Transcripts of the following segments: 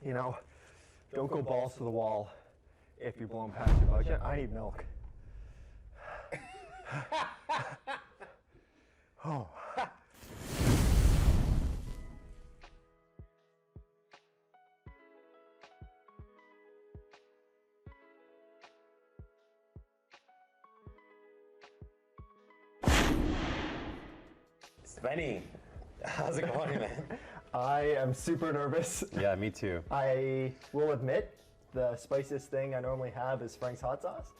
You know, don't go balls to the wall if you're blowing past your budget. I need milk. Oh. Spenny, how's it going, man? I am super nervous. Yeah, me too. I will admit, the spiciest thing I normally have is Frank's hot sauce.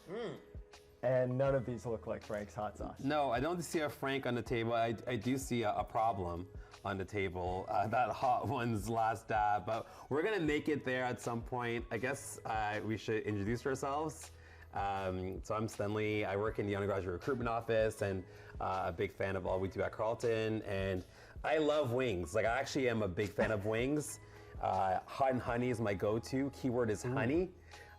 And none of these look like Frank's hot sauce. No, I don't see a Frank on the table. I do see a problem on the table. That hot one's last dab, but we're gonna make it there at some point. I guess we should introduce ourselves. So I'm Stenley. I work in the undergraduate recruitment office and a big fan of all we do at Carleton. And I love wings. Like, I actually am a big fan of wings. Hot and honey is my go-to. Keyword is honey.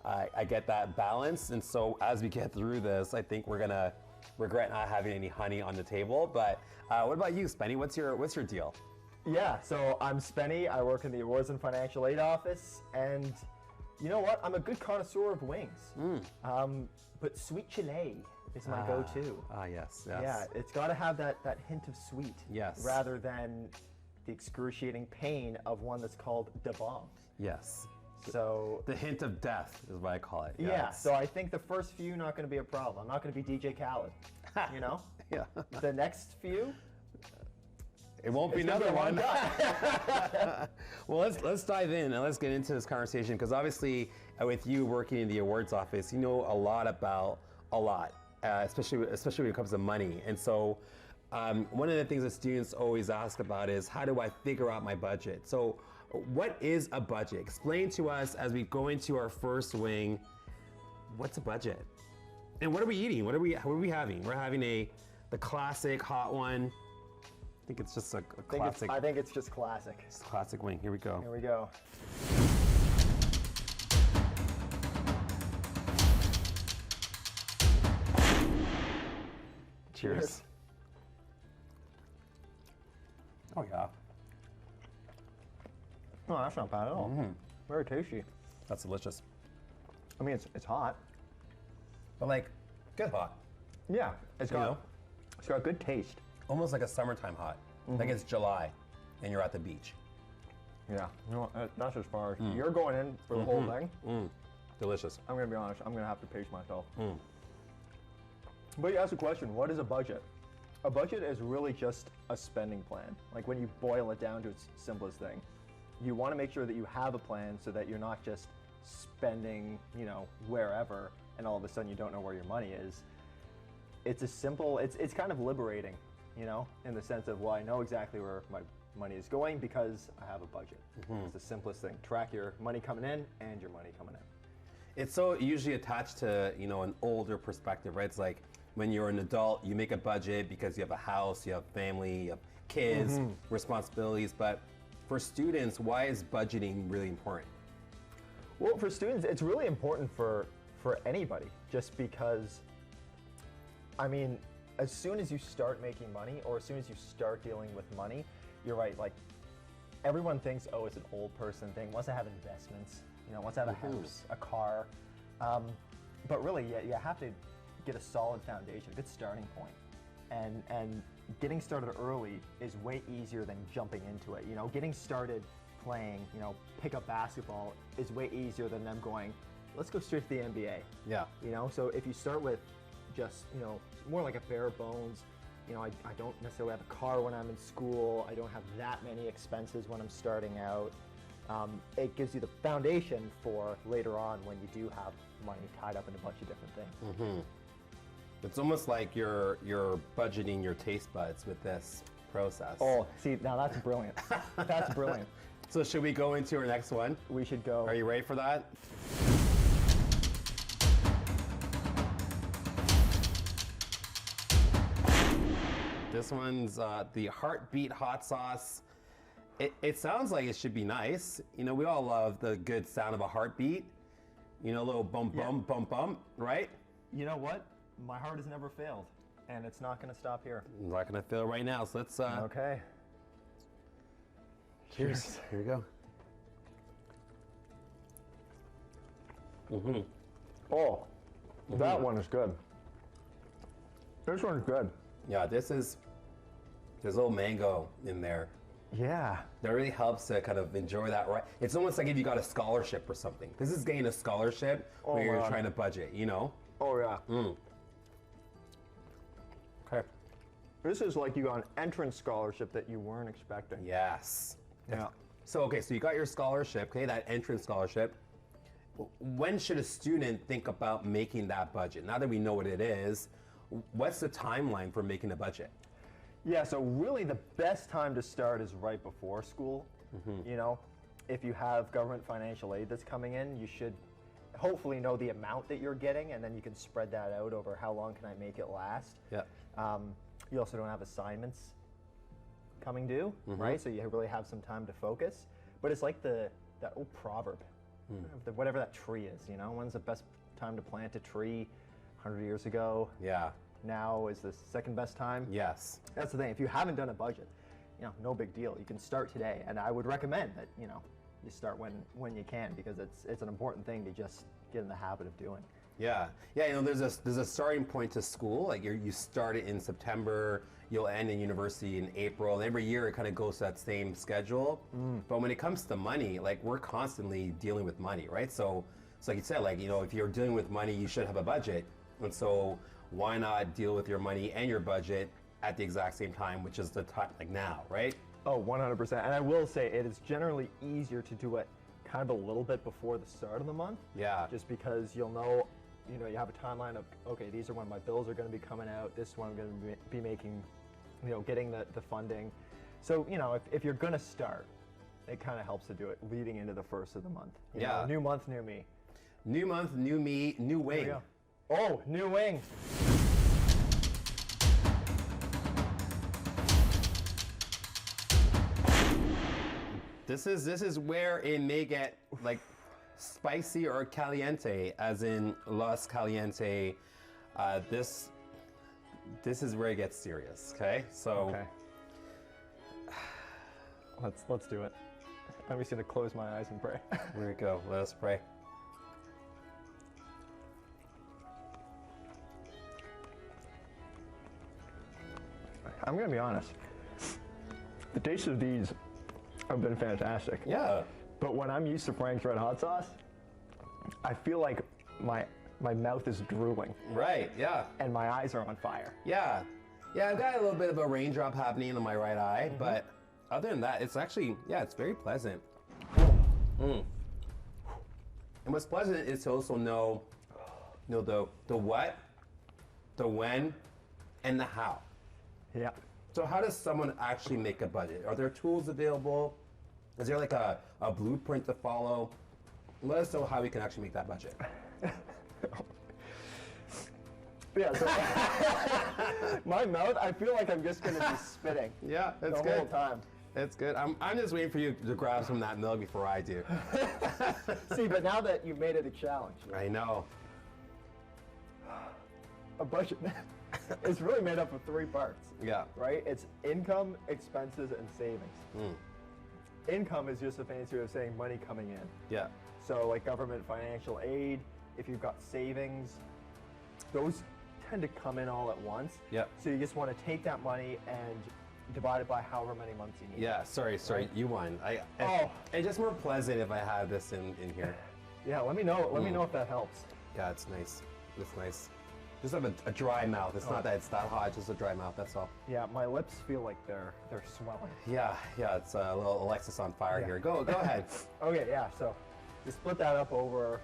I get that balance. And so as we get through this, I think we're gonna regret not having any honey on the table. But what about you, Spenny? What's your deal? Yeah, so I'm Spenny. I work in the awards and financial aid office, and you know what? I'm a good connoisseur of wings. But sweet chile is my go-to. Yes. Yeah, it's got to have that hint of sweet. Yes. Rather than the excruciating pain of one that's called de bomb. Yes. So the hint of death is what I call it. Yeah. So I think the first few not going to be a problem. I'm not going to be DJ Khaled. You know. Yeah. The next few. It won't be another one. Well, let's dive in and let's get into this conversation, because obviously with you working in the awards office, you know a lot about a lot, especially when it comes to money. And so one of the things that students always ask about is, how do I figure out my budget? So what is a budget? Explain to us as we go into our first wing, what's a budget? And what are we eating? What are we having? We're having the classic hot one. I think it's just a classic. I think it's just classic. It's a classic wing. Here we go. Here we go. Cheers. Oh yeah. Oh, that's not bad at all. Very tasty. That's delicious. I mean, it's hot. But like, good hot. Yeah, it's got good taste. Almost like a summertime hot. Like it's July and you're at the beach. Yeah, you know what, that's as far as you're going in for the whole thing. Delicious. I'm gonna be honest, I'm gonna have to pace myself. But you asked the question, what is a budget? A budget is really just a spending plan. Like, when you boil it down to its simplest thing, you want to make sure that you have a plan so that you're not just spending, you know, wherever, and all of a sudden you don't know where your money is. It's a simple, it's kind of liberating, you know, in the sense of, well, I know exactly where my money is going because I have a budget. It's the simplest thing. Track your money coming in and your money coming in. It's so usually attached to, you know, an older perspective, right? It's like when you're an adult, you make a budget because you have a house, you have family, you have kids, responsibilities. But for students, why is budgeting really important? Well, for students, it's really important for anybody, just because, I mean, as soon as you start making money, or as soon as you start dealing with money, you're right, like, everyone thinks, oh, it's an old person thing, wants to have investments, you know, wants to have a house, a car, but really, you have to get a solid foundation, a good starting point. And getting started early is way easier than jumping into it. You know, getting started playing, you know, pickup basketball is way easier than them going, let's go straight to the NBA. Yeah. You know, so if you start with just, you know, more like a bare bones, you know, I don't necessarily have a car when I'm in school, I don't have that many expenses when I'm starting out. It gives you the foundation for later on when you do have money tied up in a bunch of different things. It's almost like you're budgeting your taste buds with this process. Oh, see, now that's brilliant. That's brilliant. So should we go into our next one? We should go. Are you ready for that? This one's the Heartbeat hot sauce. It sounds like it should be nice. You know, we all love the good sound of a heartbeat. You know, a little bump, bump, bump, bump, right? You know what? My heart has never failed, and it's not going to stop here. I'm not going to feel it right now, so let's... Okay. Cheers. Here we go. Oh, that one is good. This one's good. Yeah, there's a little mango in there. Yeah. That really helps to kind of enjoy that, right? It's almost like if you got a scholarship or something. This is getting a scholarship when you're trying to budget, you know? Oh, yeah. Okay. This is like you got an entrance scholarship that you weren't expecting. Yes. Yeah. So, okay, so you got your scholarship, okay, that entrance scholarship. When should a student think about making that budget? Now that we know what it is, what's the timeline for making a budget? Yeah, so really the best time to start is right before school. You know, if you have government financial aid that's coming in, you should hopefully know the amount that you're getting, and then you can spread that out over how long can I make it last. Yeah. You also don't have assignments coming due, right? So you really have some time to focus. But it's like that old proverb, whatever that tree is, you know? When's the best time to plant a tree? 100 years ago? Yeah. Now is the second best time? Yes. That's the thing. If you haven't done a budget, you know, no big deal. You can start today, and I would recommend that, you know, you start when you can, because it's an important thing to just get in the habit of doing. Yeah, yeah. You know, there's a starting point to school. Like you start it in September, you'll end in university in April, and every year it kind of goes to that same schedule. But when it comes to money, like we're constantly dealing with money, right? So like you said, like, you know, if you're dealing with money, you should have a budget, and so why not deal with your money and your budget at the exact same time, which is the time, like now, right? Oh, 100%. And I will say it is generally easier to do it kind of a little bit before the start of the month. Yeah. Just because you'll know, you know, you have a timeline of, okay, these are when my bills are going to be coming out. This one I'm going to be making, you know, getting the funding. So, you know, if you're going to start, it kind of helps to do it leading into the first of the month. You know, new month, new me. New month, new me, new wing. There we go. Oh, new wing. This is where it may get like spicy or caliente, as in Los Caliente. This is where it gets serious. Okay, so let's do it. I'm just gonna close my eyes and pray. Here we go. Let us pray. I'm gonna be honest. The taste of these have been fantastic. Yeah. But when I'm used to Frank's Red Hot Sauce, I feel like my mouth is drooling. Right. Yeah. And my eyes are on fire. Yeah. Yeah. I've got a little bit of a raindrop happening in my right eye, but other than that, it's actually, yeah, it's very pleasant. And what's pleasant is to also know the what, the when, and the how. Yeah. So how does someone actually make a budget? Are there tools available? Is there like a blueprint to follow? Let us know how we can actually make that budget. Yeah, so my mouth, I feel like I'm just gonna be spitting. Yeah, that's the good. whole time. It's good. I'm just waiting for you to grab some of that milk before I do. See, but now that you made it a challenge, I know. a budget is really made up of 3 parts. Yeah. Right? It's income, expenses, and savings. Income is just a fancy way of saying money coming in. Yeah. So like government financial aid, if you've got savings, those tend to come in all at once. Yep. So you just want to take that money and divide it by however many months you need. Yeah, sorry, Right? you won. It's just more pleasant if I have this in here. Yeah, let me know. Let me know if that helps. Yeah, it's nice. It's nice. Just have a dry mouth. It's not that it's that hot, just a dry mouth, that's all. Yeah, my lips feel like they're swelling. Yeah, it's a little Alexis on fire here. Go ahead. Okay, yeah, so you split that up over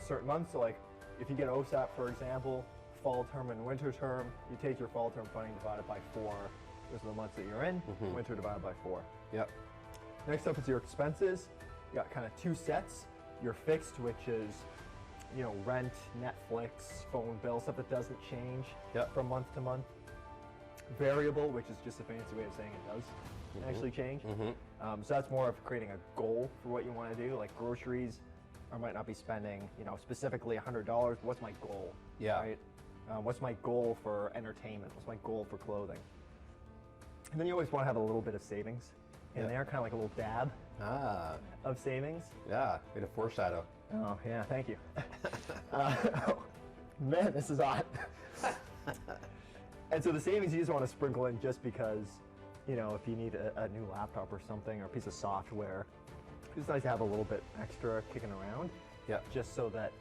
certain months. So like if you get OSAP, for example, fall term and winter term, you take your fall term funding divided by 4. Those are the months that you're in. Winter divided by 4. Yep. Next up is your expenses. You got kind of 2 sets. Your fixed, which is, you know, rent, Netflix, phone bill, stuff that doesn't change from month to month. Variable, which is just a fancy way of saying it does actually change. So that's more of creating a goal for what you want to do. Like groceries, I might not be spending, you know, specifically $100. What's my goal? Yeah. Right? What's my goal for entertainment? What's my goal for clothing? And then you always want to have a little bit of savings in there, kind of like a little dab of savings. Yeah, way to foreshadow. Oh, yeah, thank you. Man, this is hot. And so the savings you just want to sprinkle in just because, you know, if you need a new laptop or something or a piece of software, it's nice to have a little bit extra kicking around. Yeah. Just so that,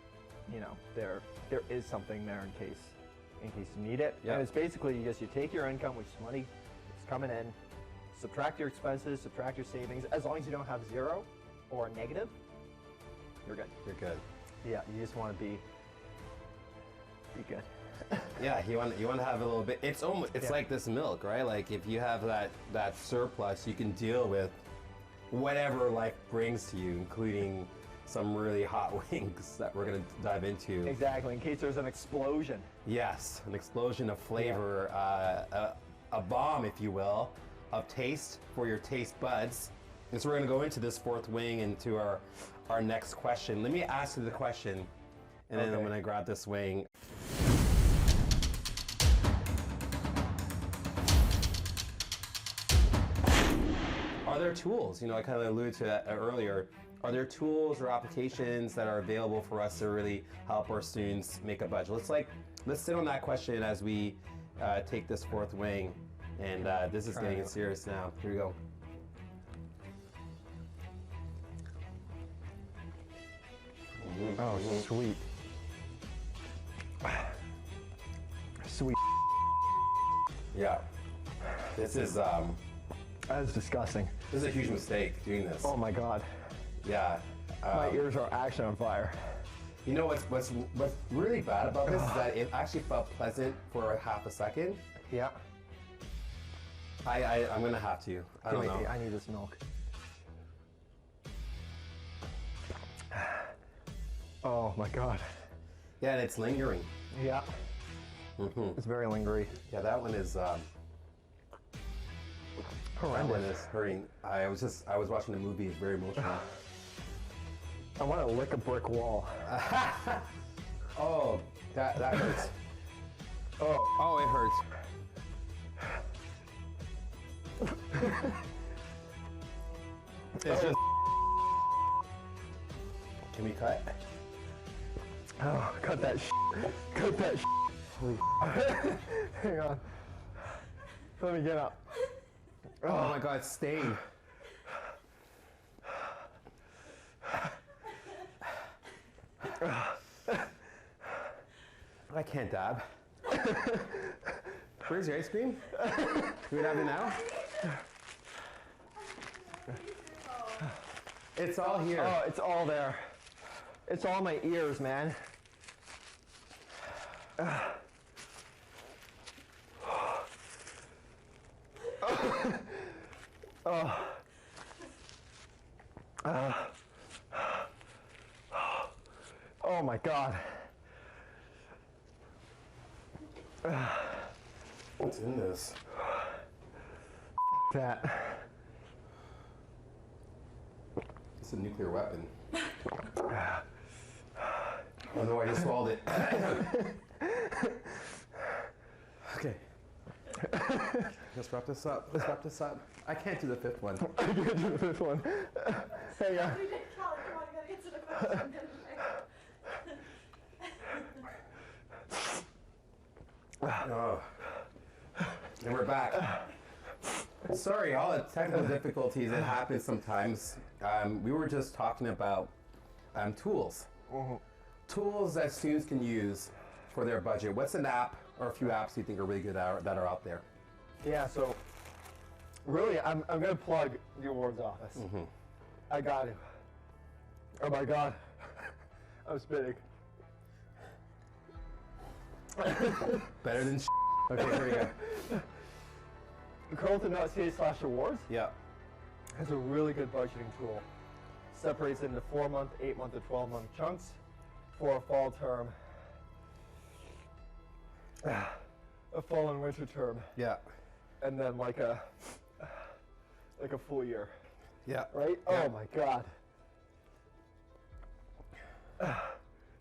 you know, there is something there in case you need it. Yeah. And it's basically you take your income, which is money, it's coming in, subtract your expenses, subtract your savings. As long as you don't have zero or negative, you're good. You're good. Yeah, you just want to be good. Yeah, you want to have a little bit. It's almost like this milk, right? Like if you have that surplus, you can deal with whatever life brings to you, including some really hot wings that we're going to dive into. Exactly, in case there's an explosion. Yes, an explosion of flavor, a bomb, if you will, of taste for your taste buds. And so we're going to go into this fourth wing, into our next question. Let me ask you the question, and then I'm going to grab this wing. Are there tools, you know, I kind of alluded to that earlier, are there tools or applications that are available for us to really help our students make a budget? Let's sit on that question as we take this fourth wing, and this is getting serious now. Here we go. Oh, sweet. Sweet. Yeah. This is That is disgusting. this is a huge mistake doing this. Oh my God. Yeah. My ears are actually on fire. You know what's really bad about this is that it actually felt pleasant for half a second. Yeah. I'm gonna have to. I don't know. I need this milk. Oh my God. Yeah, and it's lingering. Yeah. Mm-hmm. It's very lingery. Yeah, that one is hurting. I was watching the movie. It's very emotional. I want to lick a brick wall. Oh, that hurts. Oh, it hurts. It's just. Can we cut? Oh, cut that Cut that Holy Hang on. Let me get up. Oh my God, it's stained. I can't dab. Where's your ice cream? Do we have it now? It's all here. Oh, it's all there. It's all my ears, man. Oh my God. What's in this? That. It's a nuclear weapon. Oh no, I just swallowed it. Okay. Let's wrap this up. Let's wrap this up. I can't do the fifth one. I can't do the fifth one. Hang on. We did count. Come on, you gotta answer the question. Oh. And we're back. Sorry, all the technical difficulties that happen sometimes. We were just talking about tools. Tools that students can use for their budget. What's an app or a few apps you think are really good that are out there? Yeah, so really, I'm going to plug the awards office. I got it. Oh my God. I'm spitting. Better than Okay, here we go. Carleton.ca/awards Yeah. has a really good budgeting tool. Separates it into 4-month, 8-month, and 12-month chunks for a fall term, a fall and winter term, Yeah. and then like a full year, Yeah. right? Yeah. Oh my God.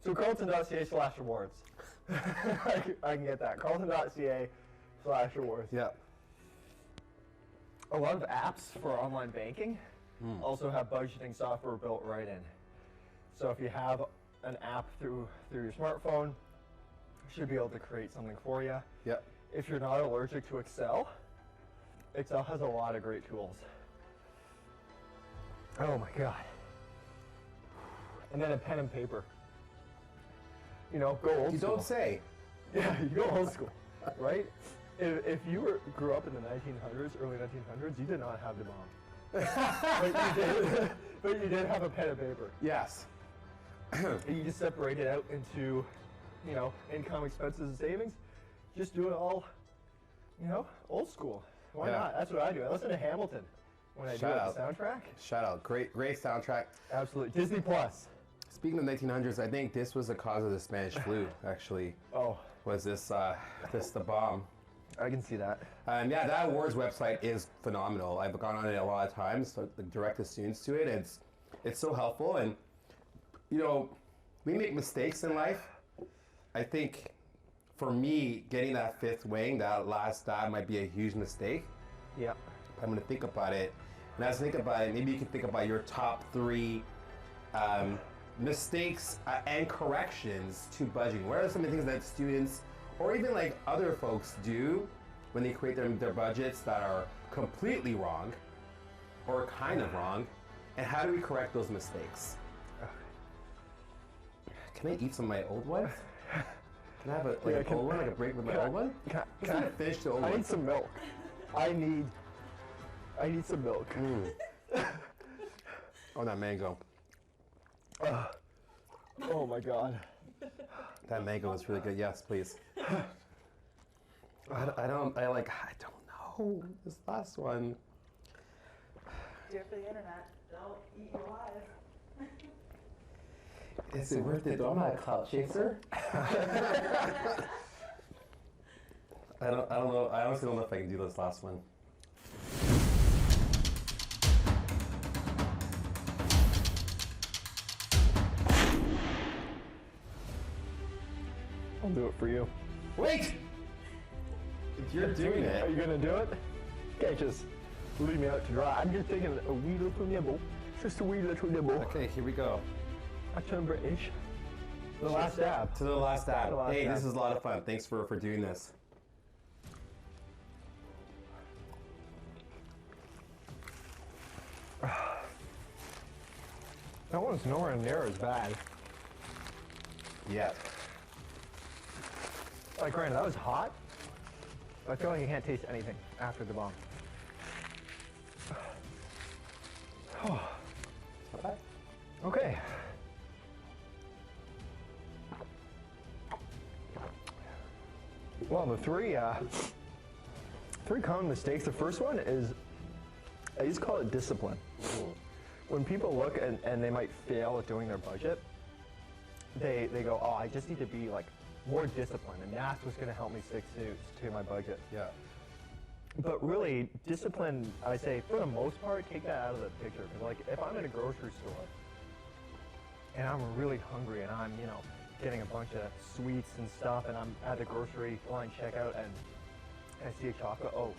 So Carleton.ca/awards. I can get that. Carleton.ca/awards. Yeah. A lot of apps for online banking also have budgeting software built right in. So if you have an app through your smartphone, it should be able to create something for you. Yep. If you're not allergic to Excel, Excel has a lot of great tools. Oh my God. And then a pen and paper. You know, go old You school. don't say. Yeah, you go old school, right? If you grew up in the 1900s, early 1900s, you did not have the bomb. But you did have a pen and paper. Yes. And you just separate it out into, you know, income, expenses, and savings. Just do it all, you know, old school. Why Yeah. not? That's what I do. I listen to Hamilton when I Shout do out. the soundtrack. Shout out. Great soundtrack. Absolutely. Disney Plus. Speaking of 1900s, I think this was the cause of the Spanish flu, actually. Oh, Was this the bomb? I can see that. Yeah, that awards website is phenomenal. I've gone on it a lot of times, so direct the students to it. It's so helpful, and you know, we make mistakes in life. I think for me, getting that fifth wing, that last stab might be a huge mistake. Yeah. I'm gonna think about it, and as I think about it, maybe you can think about your top 3 mistakes and corrections to budgeting. What are some of the things that students or even like other folks do when they create their budgets that are completely wrong or kind of wrong, and how do we correct those mistakes? Can I eat some of my old ones? Can I have an old one, like a break with my old one? Can Just gonna finish the old I one. need some milk. I need some milk. Oh, that mango. Oh my God. That mango is really good. Yes, please. I don't know. This last one. Do it for the internet. Don't eat your life. Is it worth it? I'm not a clout chaser. I don't know. I honestly don't know if I can do this last one. I'll do it for you. Wait! You're doing Are it. you gonna do it? Okay, just leave me out to dry. I'm just taking a wee little nibble. Just a wee little nibble. Okay, here we go. I turn British. The last dab. To the last dab. The last Hey, dab. this is a lot of fun. Thanks for doing this. That one's nowhere near as bad. Yeah. Like, granted, that was hot. But I feel like you can't taste anything after the bomb. Okay. Okay. Well, the three common mistakes. The first one is, I just call it discipline. When people look and they might fail at doing their budget, they go, oh, I just need to be like more disciplined, and that's what's going to help me stick to my budget. Yeah. But really, discipline, I say, for the most part, take that out of the picture. Because, like, if I'm in a grocery store and I'm really hungry and I'm, you know, getting a bunch of sweets and stuff, and I'm at the grocery line checkout and I see a chocolate, oh,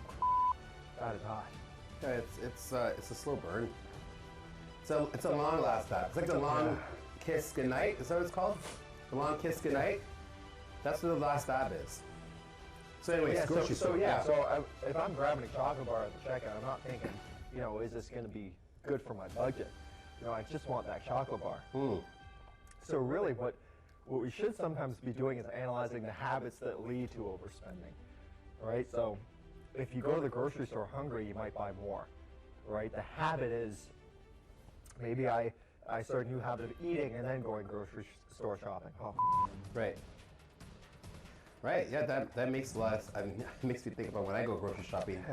that is hot. Yeah, it's a slow burn. It's a long last dab. It's like the long kiss goodnight. Is that what it's called? The long kiss goodnight. That's what the last dab is. So anyways, Yeah, grocery store. if I'm grabbing a chocolate bar at the checkout, I'm not thinking, you know, is this going to be good for my budget? You know, I just want that chocolate bar. So really, what we should sometimes be doing is analyzing the habits that lead to overspending, right? So if you go to the grocery store hungry, you might buy more, right? The habit is maybe I start a new habit of eating and then going grocery store shopping. Oh, Right. Right. Yeah. That makes a lot. It makes me think about when I go grocery shopping.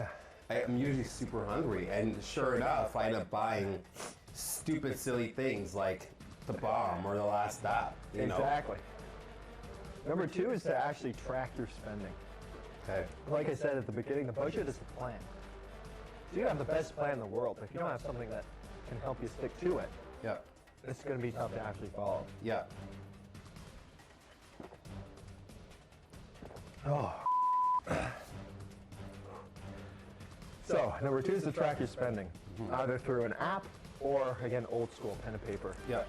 I'm usually super hungry, and sure enough, I end up buying stupid, silly things like the bomb or the last dab. You know? exactly. Number 2 is to actually track your spending. Okay. Like I said at the beginning, the budget is a plan. So you can have the best plan in the world, but if you don't have something that can help you stick to it, Yeah. it's going to be tough to actually follow. Yeah. Oh. So, number 2 is to track your spending, either through an app or again, old school, pen and paper. Yeah.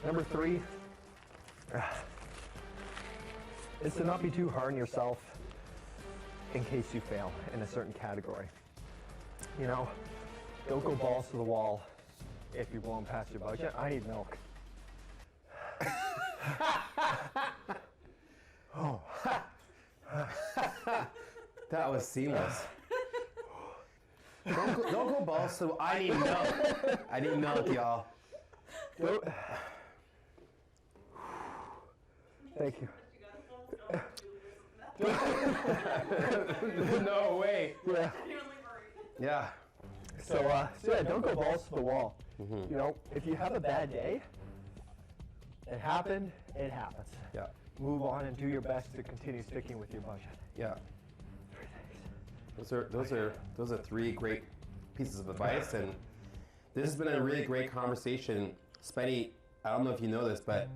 Number 3, is to not be too hard on yourself in case you fail in a certain category. You know, don't go balls to the wall if you're blowing past your budget. I need milk. Oh. That was seamless. Don't go balls to. I need milk. I need milk, y'all. Thank you. No way. Yeah. Yeah. So yeah, don't go balls to the wall. You know, if you have a bad day, it happened, it happens. Yeah. Move on and do your best to continue sticking with your budget. Yeah. Those are 3 great pieces of advice, and this has been a really great conversation. Spenny, I don't know if you know this, but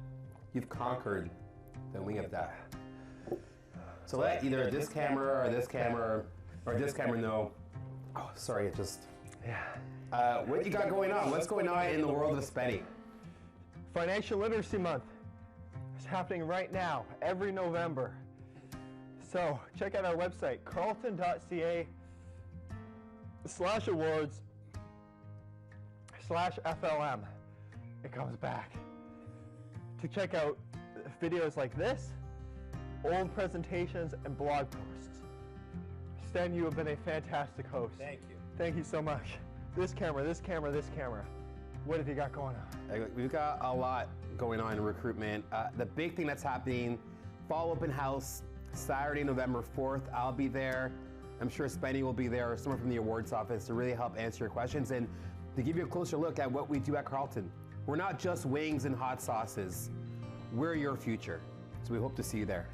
you've conquered the wing of death. So let either this camera or this camera or this camera know. Oh, sorry, it just. Yeah. What you got going on? What's going on in the world of Spenny? Financial Literacy Month is happening right now, every November. So check out our website, carleton.ca/awards/FLM. It comes back. To check out videos like this, old presentations, and blog posts. Sten, you have been a fantastic host. Thank you. Thank you so much. This camera, this camera, this camera. What have you got going on? We've got a lot going on in recruitment. The big thing that's happening, fall open house, Saturday, November 4th. I'll be there. I'm sure Spenny will be there, or someone from the awards office, to really help answer your questions and to give you a closer look at what we do at Carleton. We're not just wings and hot sauces. We're your future. So we hope to see you there.